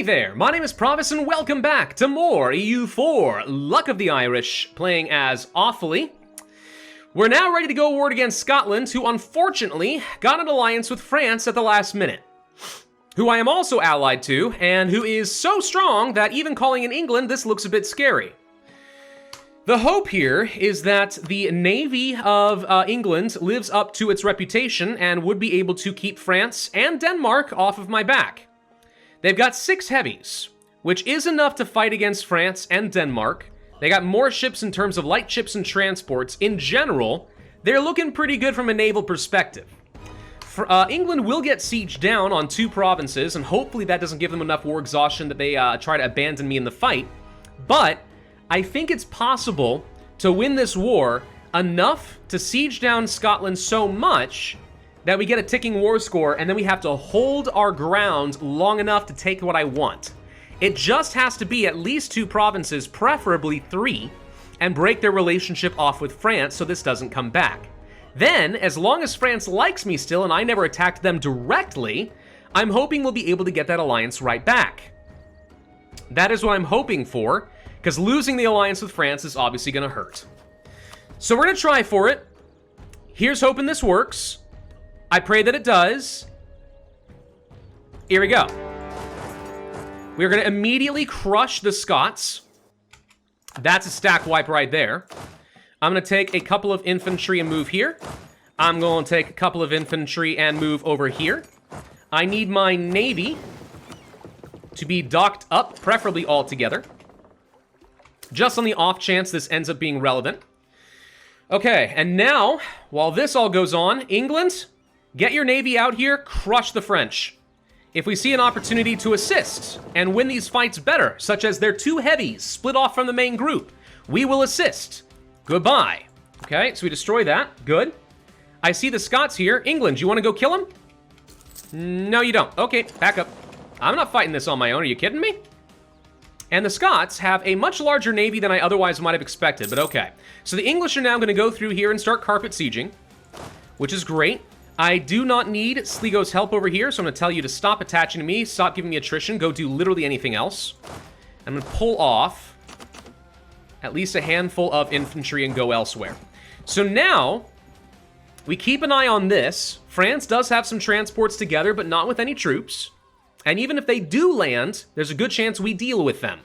Hey there, my name is Pravus and welcome back to more EU4 Luck of the Irish, playing as Offaly. We're now ready to go war against Scotland, who unfortunately got an alliance with France at the last minute. Who I am also allied to, and who is so strong that even calling in England, this looks a bit scary. The hope here is that the Navy of England lives up to its reputation and would be able to keep France and Denmark off of my back. They've got 6 heavies, which is enough to fight against France and Denmark. They got more ships in terms of light ships and transports. In general, they're looking pretty good from a naval perspective. England will get sieged down on 2 provinces, and hopefully that doesn't give them enough war exhaustion that they try to abandon me in the fight. But I think it's possible to win this war enough to siege down Scotland so much that we get a ticking war score, and then we have to hold our ground long enough to take what I want. It just has to be at least 2 provinces, preferably 3, and break their relationship off with France so this doesn't come back. Then, as long as France likes me still and I never attacked them directly, I'm hoping we'll be able to get that alliance right back. That is what I'm hoping for, because losing the alliance with France is obviously going to hurt. So we're going to try for it. Here's hoping this works. I pray that it does. Here we go. We're going to immediately crush the Scots. That's a stack wipe right there. I'm going to take a couple of infantry and move here. I'm going to take a couple of infantry and move over here. I need my navy to be docked up, preferably all together. Just on the off chance this ends up being relevant. Okay, and now, while this all goes on, England, get your navy out here, crush the French. If we see an opportunity to assist and win these fights better, such as their 2 heavies split off from the main group, we will assist. Goodbye. Okay, so we destroy that. Good. I see the Scots here. England, you want to go kill them? No, you don't. Okay, back up. I'm not fighting this on my own. Are you kidding me? And the Scots have a much larger navy than I otherwise might have expected, but okay. So the English are now going to go through here and start carpet sieging, which is great. I do not need Sligo's help over here, so I'm going to tell you to stop attaching to me, stop giving me attrition, go do literally anything else. I'm going to pull off at least a handful of infantry and go elsewhere. So now, we keep an eye on this. France does have some transports together, but not with any troops. And even if they do land, there's a good chance we deal with them.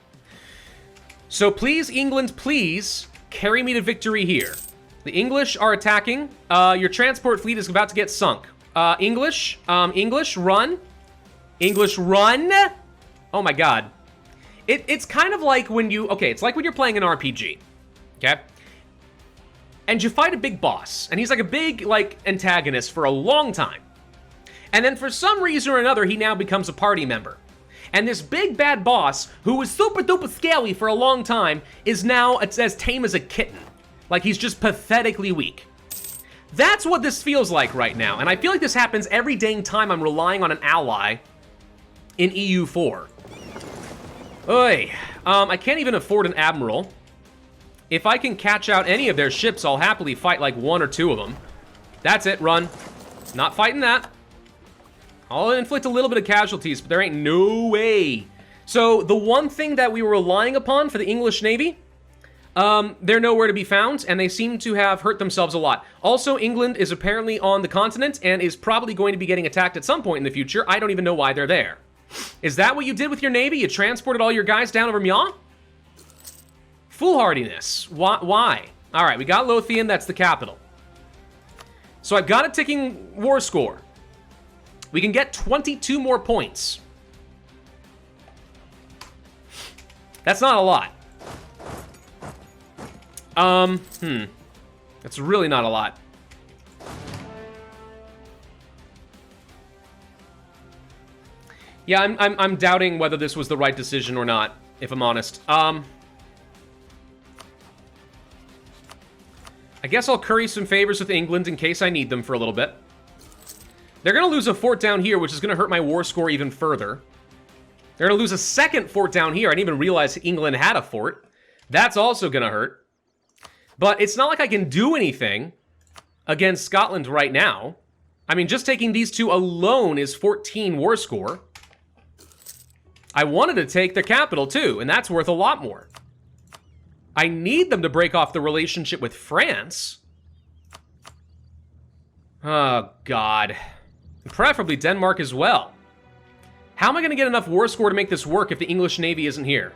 So please, England, please carry me to victory here. The English are attacking. Your transport fleet is about to get sunk. English, run. English, run. Oh my god. It's kind of like when you... Okay, it's like when you're playing an RPG. Okay? And you fight a big boss. And he's like a big, like, antagonist for a long time. And then for some reason or another, he now becomes a party member. And this big bad boss, who was super duper scary for a long time, is now as tame as a kitten. Like, he's just pathetically weak. That's what this feels like right now. And I feel like this happens every dang time I'm relying on an ally in EU4. Oy. I can't even afford an admiral. If I can catch out any of their ships, I'll happily fight like 1 or 2 of them. That's it, run. Not fighting that. I'll inflict a little bit of casualties, but there ain't no way. So, the one thing that we were relying upon for the English Navy... they're nowhere to be found, and they seem to have hurt themselves a lot. Also, England is apparently on the continent and is probably going to be getting attacked at some point in the future. I don't even know why they're there. Is that what you did with your navy? You transported all your guys down over Meow? Foolhardiness. Why? All right, we got Lothian. That's the capital. So I've got a ticking war score. We can get 22 more points. That's not a lot. That's really not a lot. Yeah, I'm doubting whether this was the right decision or not, if I'm honest. I guess I'll curry some favors with England in case I need them for a little bit. They're gonna lose a fort down here, which is gonna hurt my war score even further. They're gonna lose a second fort down here. I didn't even realize England had a fort. That's also gonna hurt. But it's not like I can do anything against Scotland right now. I mean, just taking these 2 alone is 14 war score. I wanted to take their capital too, and that's worth a lot more. I need them to break off the relationship with France. Oh, God. Preferably Denmark as well. How am I going to get enough war score to make this work if the English Navy isn't here?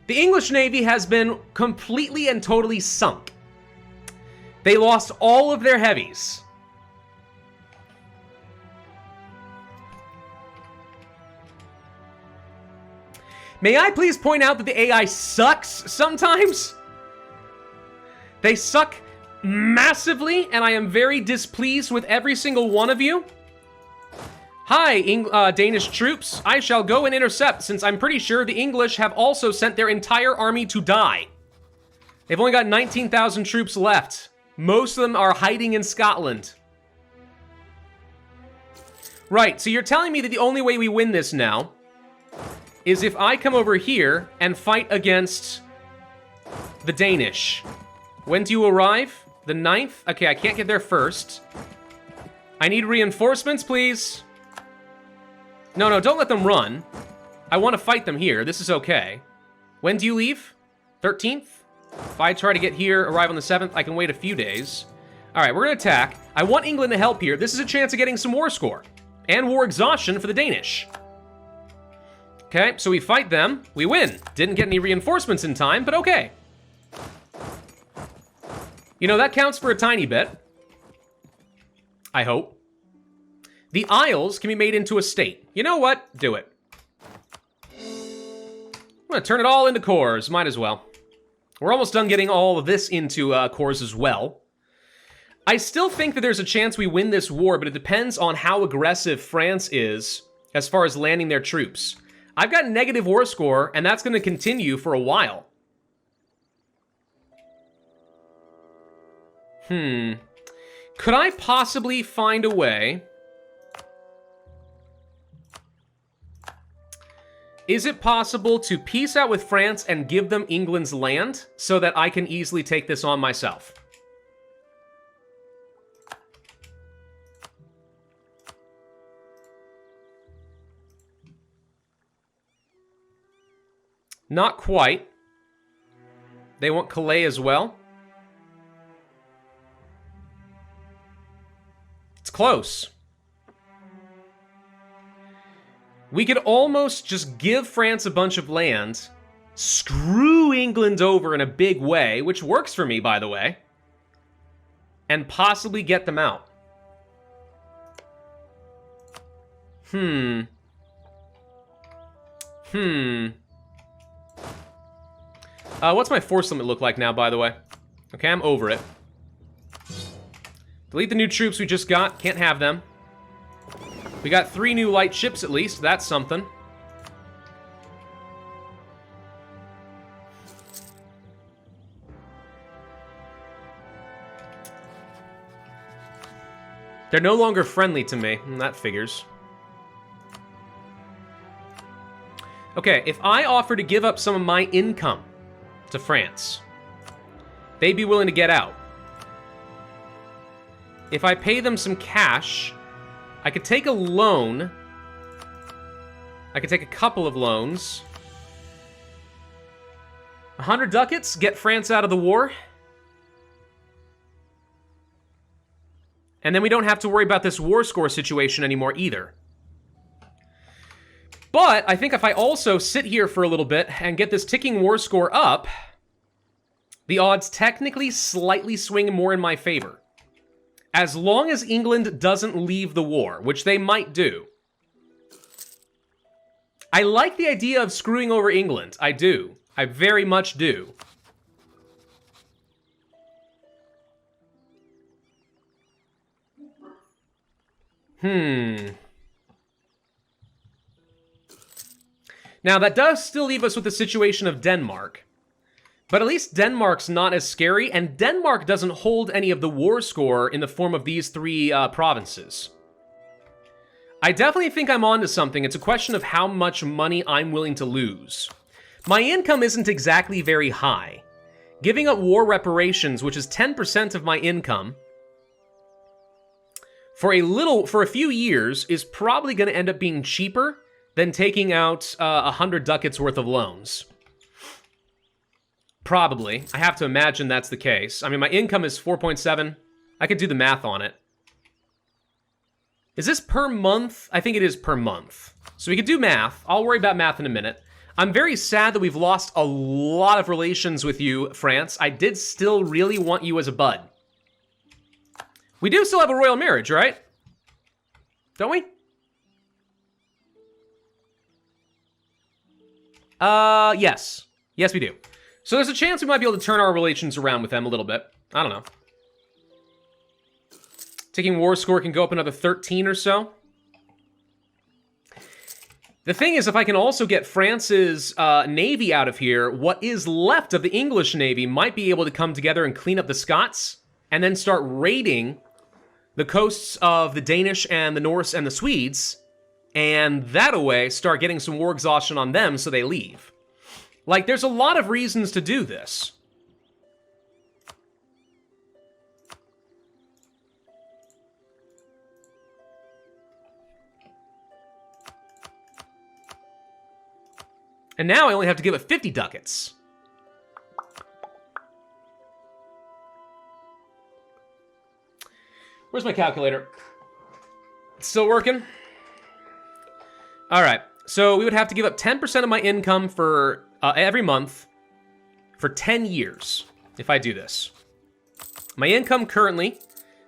The English Navy has been completely and totally sunk. They lost all of their heavies. May I please point out that the AI sucks sometimes? They suck massively, and I am very displeased with every single one of you. Hi, Danish troops. I shall go and intercept, since I'm pretty sure the English have also sent their entire army to die. They've only got 19,000 troops left. Most of them are hiding in Scotland. Right, so you're telling me that the only way we win this now is if I come over here and fight against the Danish. When do you arrive? The 9th? Okay, I can't get there first. I need reinforcements, please. No, don't let them run. I want to fight them here. This is okay. When do you leave? 13th? If I try to get here, arrive on the 7th, I can wait a few days. All right, we're going to attack. I want England to help here. This is a chance of getting some war score. And war exhaustion for the Danish. Okay, so we fight them. We win. Didn't get any reinforcements in time, but okay. You know, that counts for a tiny bit. I hope. The Isles can be made into a state. You know what? Do it. I'm going to turn it all into cores. Might as well. We're almost done getting all of this into cores as well. I still think that there's a chance we win this war, but it depends on how aggressive France is as far as landing their troops. I've got negative war score, and that's going to continue for a while. Could I possibly find a way? Is it possible to peace out with France and give them England's land so that I can easily take this on myself? Not quite. They want Calais as well. It's close. We could almost just give France a bunch of land, screw England over in a big way, which works for me, by the way, and possibly get them out. What's my force limit look like now, by the way? Okay, I'm over it. Delete the new troops we just got. Can't have them. We got 3 new light ships at least. That's something. They're no longer friendly to me. That figures. Okay, if I offer to give up some of my income to France, they'd be willing to get out. If I pay them some cash, I could take a loan. I could take a couple of loans. 100 ducats, get France out of the war. And then we don't have to worry about this war score situation anymore either. But I think if I also sit here for a little bit and get this ticking war score up, the odds technically slightly swing more in my favor. As long as England doesn't leave the war, which they might do. I like the idea of screwing over England. I do. I very much do. Now, that does still leave us with the situation of Denmark. But at least Denmark's not as scary, and Denmark doesn't hold any of the war score in the form of these 3 provinces. I definitely think I'm onto something. It's a question of how much money I'm willing to lose. My income isn't exactly very high. Giving up war reparations, which is 10% of my income, for a few years, is probably going to end up being cheaper than taking out 100 ducats worth of loans. Probably. I have to imagine that's the case. I mean, my income is 4.7. I could do the math on it. Is this per month? I think it is per month. So we could do math. I'll worry about math in a minute. I'm very sad that we've lost a lot of relations with you, France. I did still really want you as a bud. We do still have a royal marriage, right? Don't we? Yes. Yes, we do. So there's a chance we might be able to turn our relations around with them a little bit. I don't know. Taking war score can go up another 13 or so. The thing is, if I can also get France's navy out of here, what is left of the English navy might be able to come together and clean up the Scots, and then start raiding the coasts of the Danish and the Norse and the Swedes, and that away start getting some war exhaustion on them so they leave. Like, there's a lot of reasons to do this. And now I only have to give it 50 ducats. Where's my calculator? It's still working? All right, so we would have to give up 10% of my income for every month for 10 years if I do this. My income currently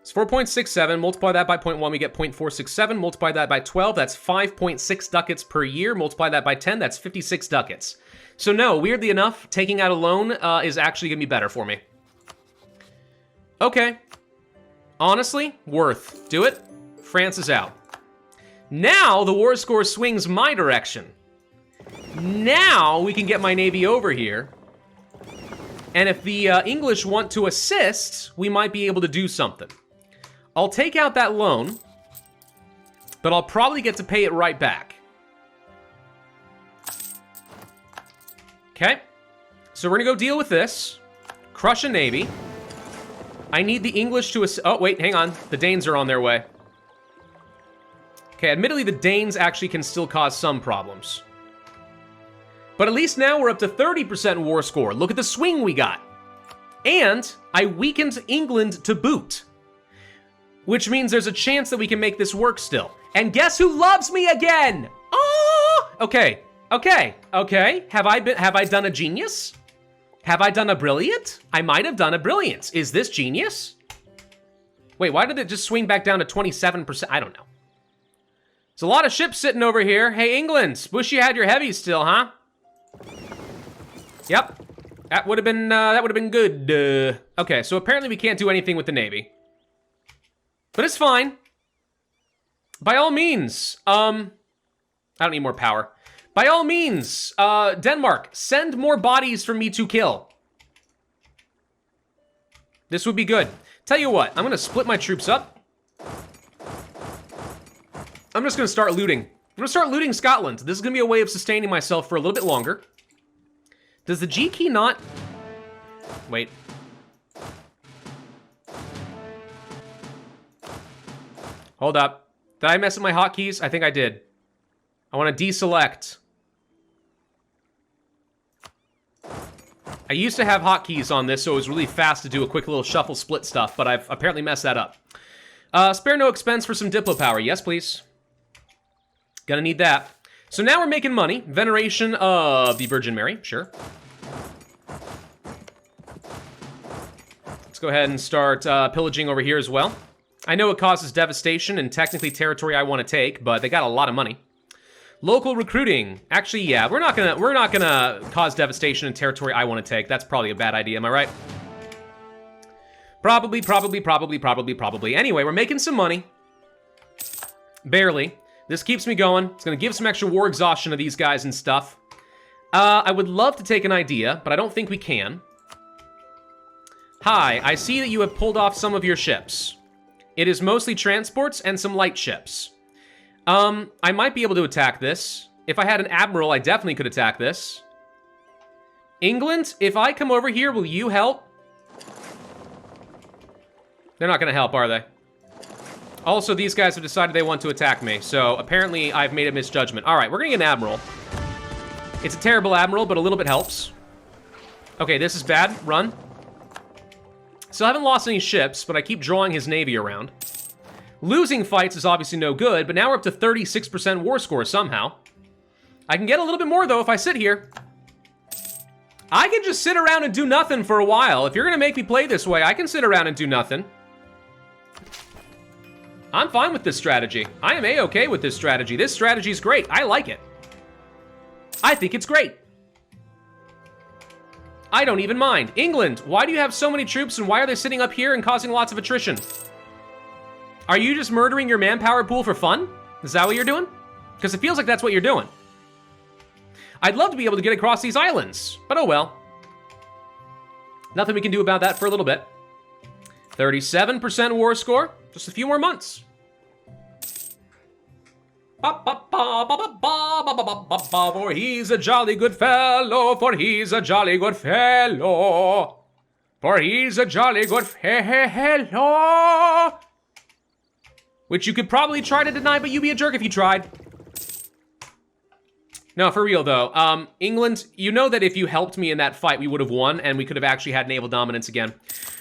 is 4.67. Multiply that by 0.1, we get 0.467. Multiply that by 12, that's 5.6 ducats per year. Multiply that by 10, that's 56 ducats. So no, weirdly enough, taking out a loan is actually going to be better for me. Okay. Honestly, worth. Do it. France is out. Now the war score swings my direction. Now we can get my navy over here. And if the English want to assist, we might be able to do something. I'll take out that loan, but I'll probably get to pay it right back. Okay. So we're gonna go deal with this. Crush a navy. I need the English to oh, wait, hang on. The Danes are on their way. Okay, admittedly, the Danes actually can still cause some problems. But at least now we're up to 30% war score. Look at the swing we got. And I weakened England to boot. Which means there's a chance that we can make this work still. And guess who loves me again? Oh! Okay, okay, okay. Have I done a genius? Have I done a brilliant? I might have done a brilliant. Is this genius? Wait, why did it just swing back down to 27%? I don't know. There's a lot of ships sitting over here. Hey, England, wish you had your heavies still, huh? Yep, that would have been good. Okay, so apparently we can't do anything with the navy, but it's fine. By all means, I don't need more power. By all means, Denmark, send more bodies for me to kill. This would be good. Tell you what, I'm gonna split my troops up. I'm just gonna start looting. I'm gonna start looting Scotland. This is gonna be a way of sustaining myself for a little bit longer. Does the G key not... Wait. Hold up. Did I mess up my hotkeys? I think I did. I want to deselect. I used to have hotkeys on this, so it was really fast to do a quick little shuffle split stuff, but I've apparently messed that up. Spare no expense for some Diplo power. Yes, please. Gonna need that. So now we're making money. Veneration of the Virgin Mary, sure. Let's go ahead and start pillaging over here as well. I know it causes devastation and technically territory I want to take, but they got a lot of money. Local recruiting. Actually, yeah, we're not gonna cause devastation in territory I want to take. That's probably a bad idea, am I right? Probably. Anyway, we're making some money. Barely. This keeps me going. It's gonna give some extra war exhaustion to these guys and stuff. I would love to take an idea, but I don't think we can. Hi, I see that you have pulled off some of your ships. It is mostly transports and some light ships. I might be able to attack this. If I had an admiral, I definitely could attack this. England, if I come over here, will you help? They're not gonna help, are they? Also, these guys have decided they want to attack me, so apparently I've made a misjudgment. All right, we're gonna get an admiral. It's a terrible admiral, but a little bit helps. Okay, this is bad. Run. Still haven't lost any ships, but I keep drawing his navy around. Losing fights is obviously no good, but now we're up to 36% war score somehow. I can get a little bit more, though, if I sit here. I can just sit around and do nothing for a while. If you're gonna make me play this way, I can sit around and do nothing. I'm fine with this strategy. I am A-okay with this strategy. This strategy is great. I like it. I think it's great. I don't even mind. England, why do you have so many troops and why are they sitting up here and causing lots of attrition? Are you just murdering your manpower pool for fun? Is that what you're doing? Because it feels like that's what you're doing. I'd love to be able to get across these islands, but oh well. Nothing we can do about that for a little bit. 37% war score. Just a few more months. For he's a jolly good fellow, for he's a jolly good fellow. For he's a jolly good fellow. Which you could probably try to deny, but you'd be a jerk if you tried. No, for real though. England, you know that if you helped me in that fight, we would have won, and we could have actually had naval dominance again.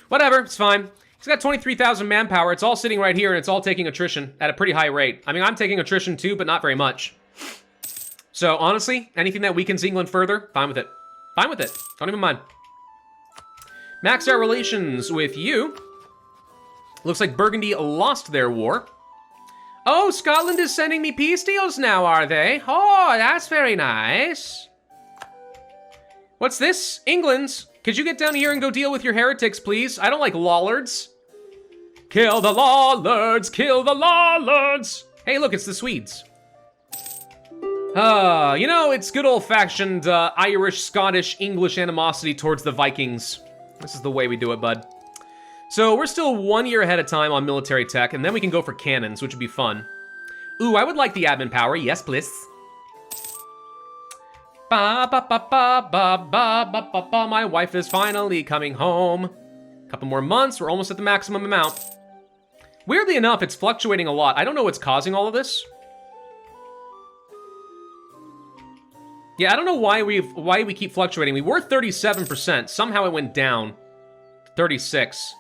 Whatever, it's fine. He's got 23,000 manpower. It's all sitting right here, and it's all taking attrition at a pretty high rate. I mean, I'm taking attrition too, but not very much. So, honestly, anything that weakens England further, fine with it. Fine with it. Don't even mind. Max our relations with you. Looks like Burgundy lost their war. Oh, Scotland is sending me peace deals now, are they? Oh, that's very nice. What's this? England. Could you get down here and go deal with your heretics, please? I don't like lollards. Kill the lollards, kill the lollards. Hey, look, it's the Swedes. You know, it's good old-fashioned Irish, Scottish, English animosity towards the Vikings. This is the way we do it, bud. So we're still 1 year ahead of time on military tech, and then we can go for cannons, which would be fun. Ooh, I would like the admin power. Yes, please. Ba ba ba ba ba ba ba ba ba. My wife is finally coming home. Couple more months. We're almost at the maximum amount. Weirdly enough, it's fluctuating a lot. I don't know what's causing all of this. Yeah, I don't know why we keep fluctuating. We were 37%. Somehow it went down to 36.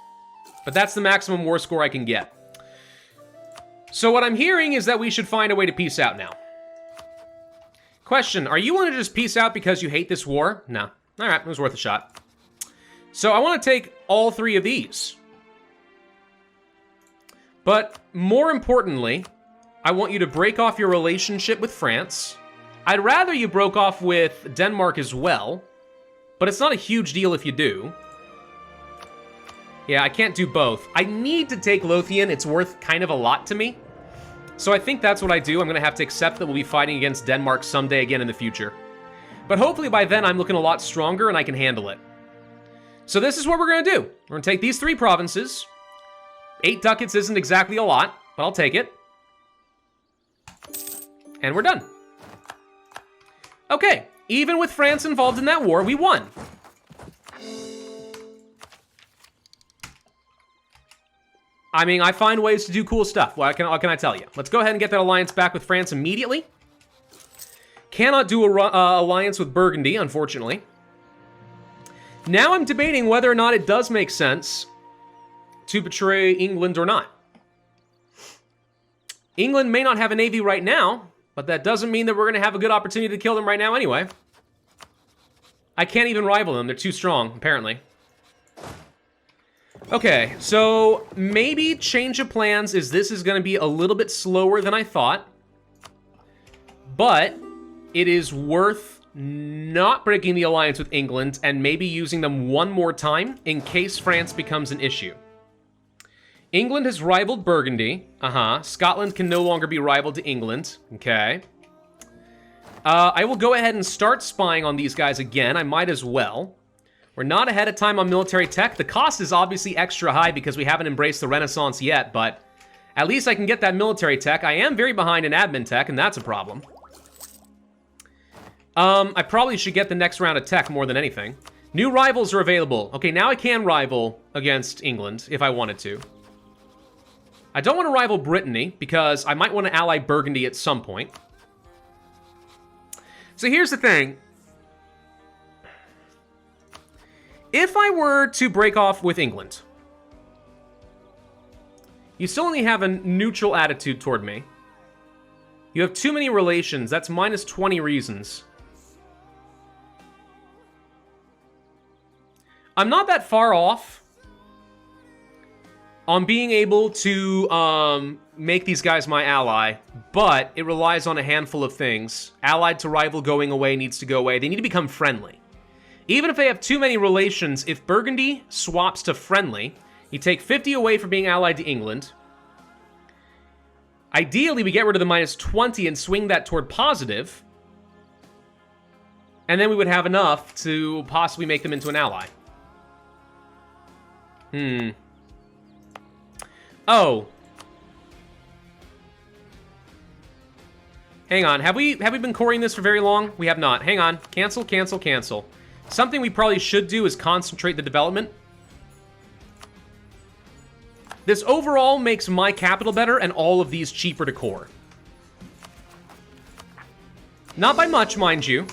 But that's the maximum war score I can get. So what I'm hearing is that we should find a way to peace out now. Question, are you willing to just peace out because you hate this war? No. All right, it was worth a shot. So I want to take all three of these. But more importantly, I want you to break off your relationship with France. I'd rather you broke off with Denmark as well, but it's not a huge deal if you do. Yeah, I can't do both. I need to take Lothian. It's worth kind of a lot to me. So I think that's what I do. I'm going to have to accept that we'll be fighting against Denmark someday again in the future. But hopefully by then I'm looking a lot stronger and I can handle it. So this is what we're going to do. We're going to take these 3 provinces. 8 ducats isn't exactly a lot, but I'll take it. And we're done. Okay, even with France involved in that war, we won. I mean, I find ways to do cool stuff. What can I tell you? Let's go ahead and get that alliance back with France immediately. Cannot do a alliance with Burgundy, unfortunately. Now I'm debating whether or not it does make sense to betray England or not. England may not have a navy right now, but that doesn't mean that we're going to have a good opportunity to kill them right now anyway. I can't even rival them. They're too strong, apparently. Okay, so maybe change of plans is this is going to be a little bit slower than I thought. But it is worth not breaking the alliance with England and maybe using them one more time in case France becomes an issue. England has rivaled Burgundy. Scotland can no longer be rivaled to England. Okay. I will go ahead and start spying on these guys again. I might as well. We're not ahead of time on military tech. The cost is obviously extra high because we haven't embraced the Renaissance yet, but at least I can get that military tech. I am very behind in admin tech, and that's a problem. I probably should get the next round of tech more than anything. New rivals are available. Okay, now I can rival against England if I wanted to. I don't want to rival Brittany, because I might want to ally Burgundy at some point. So here's the thing. If I were to break off with England, you still only have a neutral attitude toward me. You have too many relations. That's minus 20 reasons. I'm not that far off on being able to make these guys my ally, but it relies on a handful of things. Allied to rival going away needs to go away. They need to become friendly. Even if they have too many relations, if Burgundy swaps to friendly, you take 50 away from being allied to England. Ideally, we get rid of the minus 20 and swing that toward positive. And then we would have enough to possibly make them into an ally. Oh. Hang on. Have we been coring this for very long? We have not. Hang on. Cancel, cancel, cancel. Something we probably should do is concentrate the development. This overall makes my capital better and all of these cheaper to core. Not by much, mind you.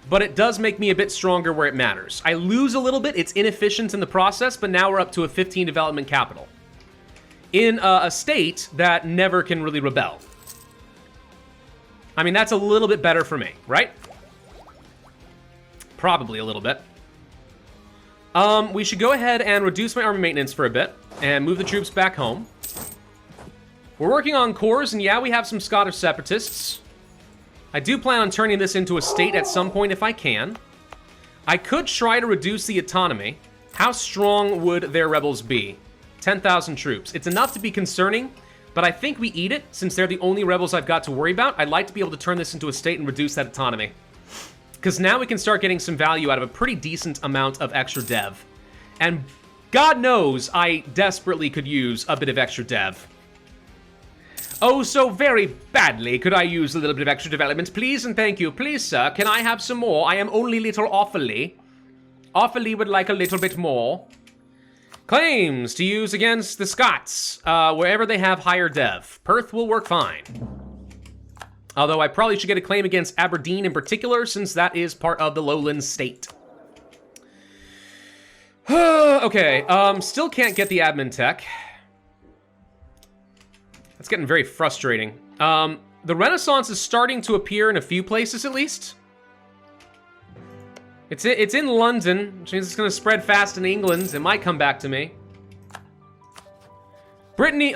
But it does make me a bit stronger where it matters. I lose a little bit. It's inefficient in the process, but now we're up to a 15 development capital. In a state that never can really rebel. I mean, that's a little bit better for me, right? Probably a little bit. We should go ahead and reduce my army maintenance for a bit and move the troops back home. We're working on cores, and yeah, we have some Scottish separatists. I do plan on turning this into a state at some point if I can. I could try to reduce the autonomy. How strong would their rebels be? 10,000 troops. It's enough to be concerning, but I think we eat it since they're the only rebels I've got to worry about. I'd like to be able to turn this into a state and reduce that autonomy. Because now we can start getting some value out of a pretty decent amount of extra dev. And God knows I desperately could use a bit of extra dev. Oh, so very badly could I use a little bit of extra development, please and thank you. Please, sir, can I have some more? I am only little Offaly. Offaly would like a little bit more. Claims to use against the Scots, wherever they have higher dev. Perth will work fine. Although I probably should get a claim against Aberdeen in particular, since that is part of the Lowland state. Okay, still can't get the admin tech. That's getting very frustrating. The Renaissance is starting to appear in a few places, at least. It's in London, which means it's going to spread fast in England. It might come back to me. Burgundy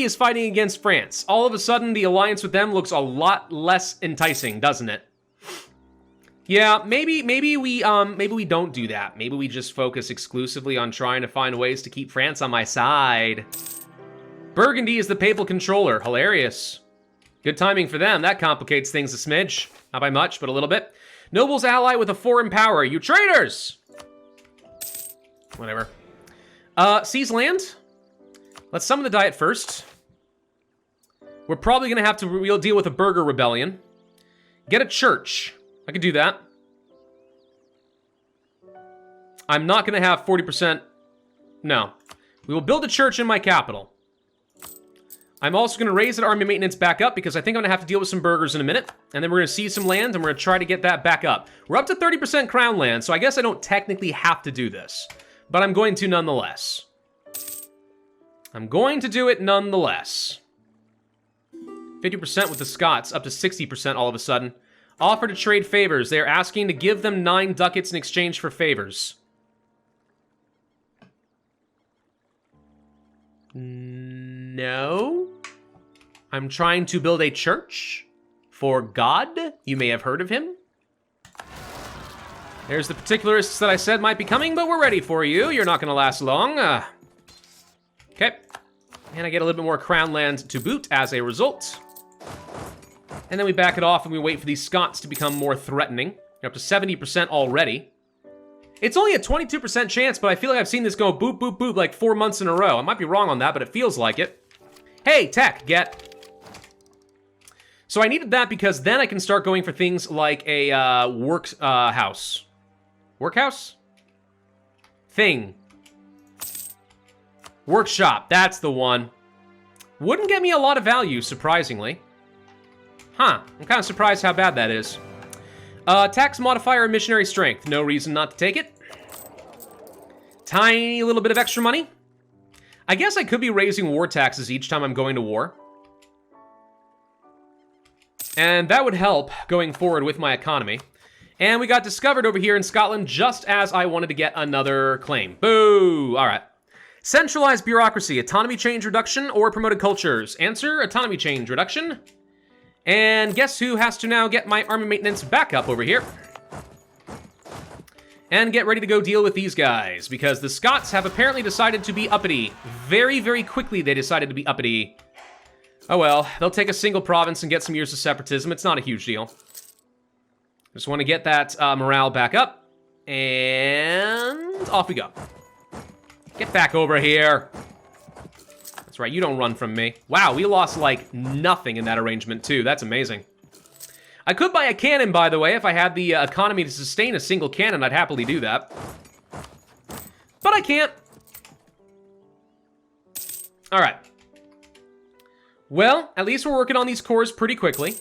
is fighting against France. All of a sudden, the alliance with them looks a lot less enticing, doesn't it? Yeah, maybe we don't do that. Maybe we just focus exclusively on trying to find ways to keep France on my side. Burgundy is the papal controller. Hilarious. Good timing for them. That complicates things a smidge. Not by much, but a little bit. Nobles ally with a foreign power. You traitors! Whatever. Seize land. Let's summon the Diet first. We're probably going to have to deal with a burger rebellion. Get a church. I could do that. I'm not going to have 40%. No. We will build a church in my capital. I'm also going to raise that army maintenance back up because I think I'm going to have to deal with some burgers in a minute. And then we're going to seize some land and we're going to try to get that back up. We're up to 30% crown land, so I guess I don't technically have to do this. But I'm going to nonetheless. I'm going to do it nonetheless. 50% with the Scots, up to 60% all of a sudden. Offer to trade favors. They are asking to give them 9 ducats in exchange for favors. No. I'm trying to build a church for God. You may have heard of him. There's the particularists that I said might be coming, but we're ready for you. You're not going to last long. Okay. And I get a little bit more crown land to boot as a result. And then we back it off and we wait for these Scots to become more threatening. You're up to 70% already. It's only a 22% chance, but I feel like I've seen this go boop, boop, boop like 4 months in a row. I might be wrong on that, but it feels like it. Hey, tech, get. So I needed that because then I can start going for things like a workhouse. Workhouse? Thing. Workshop, that's the one. Wouldn't get me a lot of value, surprisingly. Huh, I'm kind of surprised how bad that is. Tax modifier and missionary strength. No reason not to take it. Tiny little bit of extra money. I guess I could be raising war taxes each time I'm going to war. And that would help going forward with my economy. And we got discovered over here in Scotland just as I wanted to get another claim. Boo! All right. Centralized bureaucracy, autonomy change reduction, or promoted cultures? Answer, autonomy change reduction. And guess who has to now get my army maintenance back up over here? And get ready to go deal with these guys, because the Scots have apparently decided to be uppity. Very, very quickly they decided to be uppity. Oh well, they'll take a single province and get some years of separatism. It's not a huge deal. Just want to get that morale back up. And off we go. Get back over here. That's right, you don't run from me. Wow, we lost like nothing in that arrangement too. That's amazing. I could buy a cannon, by the way. If I had the economy to sustain a single cannon, I'd happily do that. But I can't. All right. Well, at least we're working on these cores pretty quickly.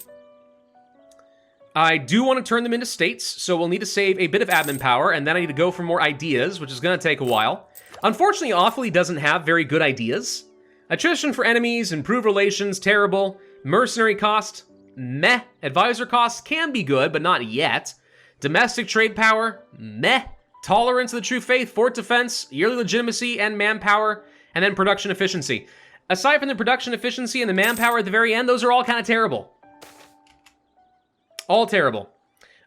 I do want to turn them into states, so we'll need to save a bit of admin power, and then I need to go for more ideas, which is going to take a while. Unfortunately, Offaly doesn't have very good ideas. Attrition for enemies, improve relations, terrible. Mercenary cost, meh. Advisor costs can be good, but not yet. Domestic trade power, meh. Tolerance of the true faith, fort defense, yearly legitimacy, and manpower, and then production efficiency. Aside from the production efficiency and the manpower at the very end, those are all kind of terrible. All terrible.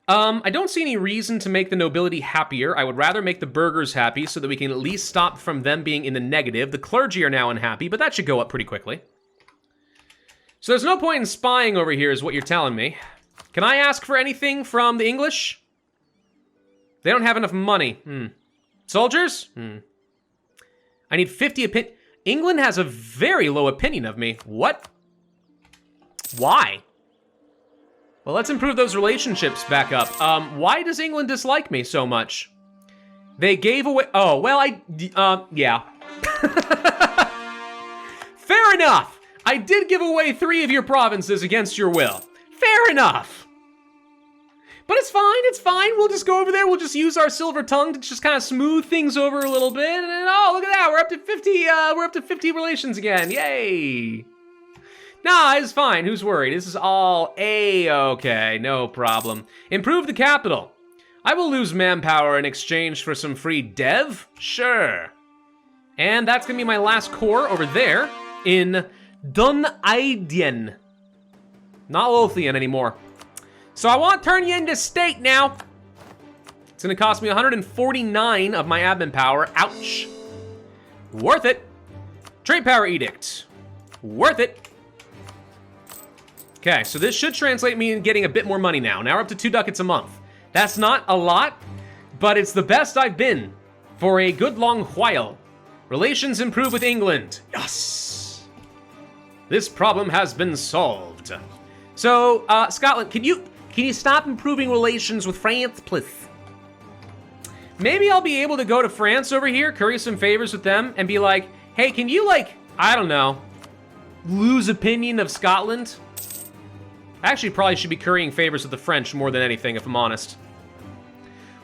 I don't see any reason to make the nobility happier. I would rather make the burghers happy so that we can at least stop from them being in the negative. The clergy are now unhappy, but that should go up pretty quickly. So there's no point in spying over here is what you're telling me. Can I ask for anything from the English? They don't have enough money. Soldiers? I need 50 opinion. England has a very low opinion of me. What? Why? Well, let's improve those relationships back up. Why does England dislike me so much? They gave away... Oh, well, yeah. Fair enough. I did give away 3 of your provinces against your will. Fair enough. But it's fine. We'll just go over there. We'll just use our silver tongue to just kind of smooth things over a little bit. And oh, look at that. We're up to 50, we're up to 50 relations again. Yay. Nah, it's fine. Who's worried? This is all A-okay. No problem. Improve the capital. I will lose manpower in exchange for some free dev? Sure. And that's going to be my last core over there in Dunaidien. Not Lothian anymore. So I want to turn you into state now. It's going to cost me 149 of my admin power. Ouch. Worth it. Trade power edict. Worth it. Okay, so this should translate me in getting a bit more money now. Now we're up to 2 ducats a month. That's not a lot, but it's the best I've been for a good long while. Relations improve with England. Yes! This problem has been solved. So, Scotland, can you stop improving relations with France, please? Maybe I'll be able to go to France over here, curry some favors with them, and be like, hey, can you, like, I don't know, lose opinion of Scotland? I actually probably should be currying favors with the French more than anything, if I'm honest.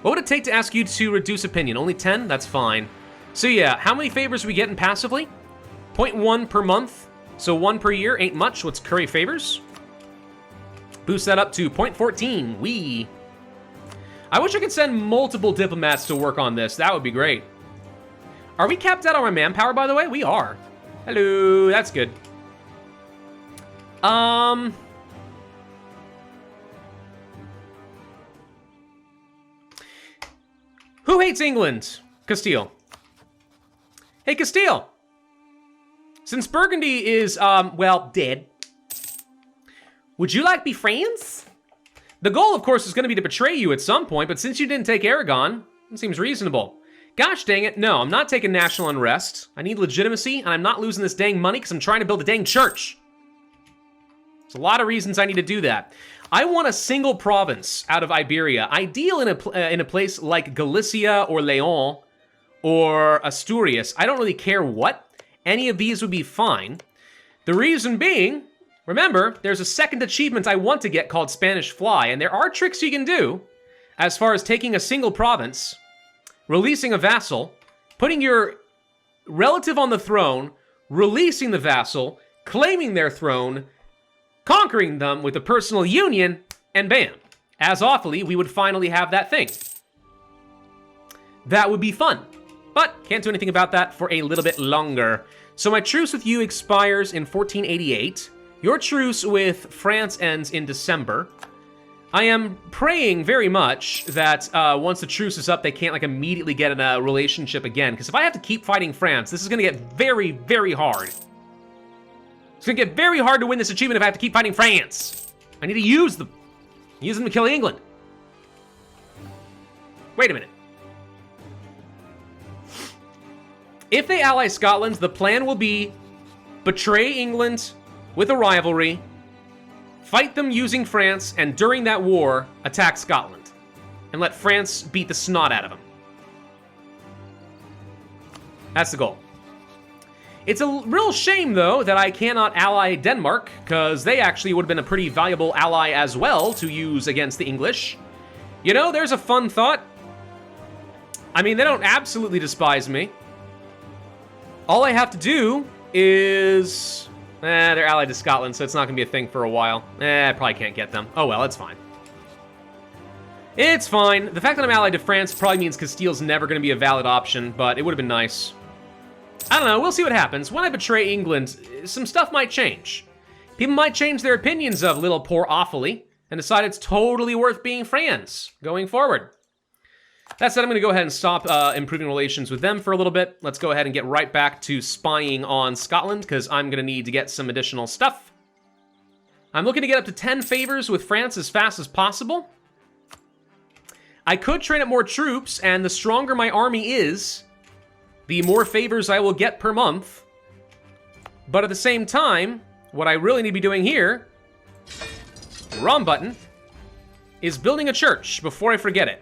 What would it take to ask you to reduce opinion? Only 10? That's fine. So yeah, how many favors are we getting passively? 0.1 per month, so 1 per year ain't much. Let's curry favors. Boost that up to 0.14. Wee. I wish I could send multiple diplomats to work on this. That would be great. Are we capped out on our manpower, by the way? We are. Hello, that's good. Who hates England? Castile. Hey, Castile. Since Burgundy is, well, dead, would you like to be friends? The goal, of course, is going to be to betray you at some point, but since you didn't take Aragon, it seems reasonable. Gosh dang it, no, I'm not taking national unrest. I need legitimacy, and I'm not losing this dang money because I'm trying to build a dang church. There's a lot of reasons I need to do that. I want a single province out of Iberia, ideal in a place like Galicia or Leon or Asturias. I don't really care what. any of these would be fine. The reason being, remember, there's a second achievement I want to get called Spanish Fly, and there are tricks you can do as far as taking a single province, releasing a vassal, putting your relative on the throne, releasing the vassal, claiming their throne, conquering them with a personal union, and bam. As Offaly, we would finally have that thing. That would be fun, but can't do anything about that for a little bit longer. So my truce with you expires in 1488. Your truce with France ends in December. I am praying very much that once the truce is up, they can't like immediately get in a relationship again. Because if I have to keep fighting France, this is going to get very, very hard. It's going to get very hard to win this achievement if I have to keep fighting France. I need to use them. Use them to kill England. Wait a minute. If they ally Scotland, the plan will be betray England with a rivalry, fight them using France, and during that war, attack Scotland. And let France beat the snot out of them. That's the goal. It's a real shame, though, that I cannot ally Denmark, because they actually would have been a pretty valuable ally as well to use against the English. You know, there's a fun thought. I mean, they don't absolutely despise me. All I have to do is... they're allied to Scotland, so it's not going to be a thing for a while. I probably can't get them. Oh well, it's fine. It's fine. The fact that I'm allied to France probably means Castile's never going to be a valid option, but it would have been nice. I don't know, we'll see what happens. When I betray England, some stuff might change. People might change their opinions of little poor Offaly and decide it's totally worth being friends going forward. That said, I'm going to go ahead and stop improving relations with them for a little bit. Let's go ahead and get right back to spying on Scotland, because I'm going to need to get some additional stuff. I'm looking to get up to 10 favors with France as fast as possible. I could train up more troops, and the stronger my army is, the more favors I will get per month. But at the same time, what I really need to be doing here, wrong button, is building a church before I forget it.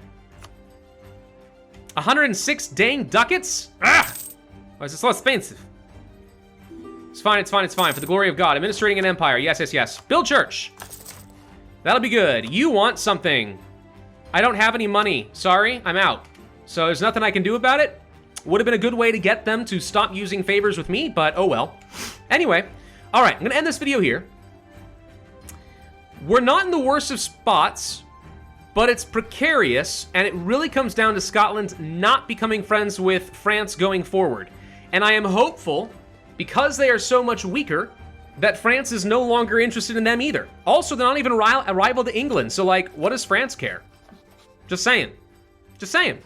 106 dang ducats? Ah! Why is it so expensive? It's fine, it's fine, it's fine. For the glory of God. Administrating an empire. Yes, yes, yes. Build church. That'll be good. You want something. I don't have any money. Sorry, I'm out. So there's nothing I can do about it. Would have been a good way to get them to stop using favors with me, but oh well. Anyway, all right, I'm going to end this video here. We're not in the worst of spots, but it's precarious, and it really comes down to Scotland not becoming friends with France going forward. And I am hopeful, because they are so much weaker, that France is no longer interested in them either. Also, they're not even a rival to England, so like, what does France care? Just saying. Just saying.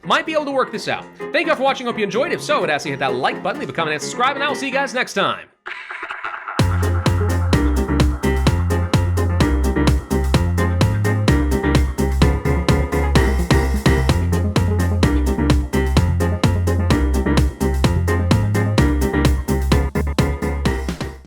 Might be able to work this out. Thank you all for watching. Hope you enjoyed. If so, I'd ask you to hit that like button, leave a comment, and subscribe, and I will see you guys next time.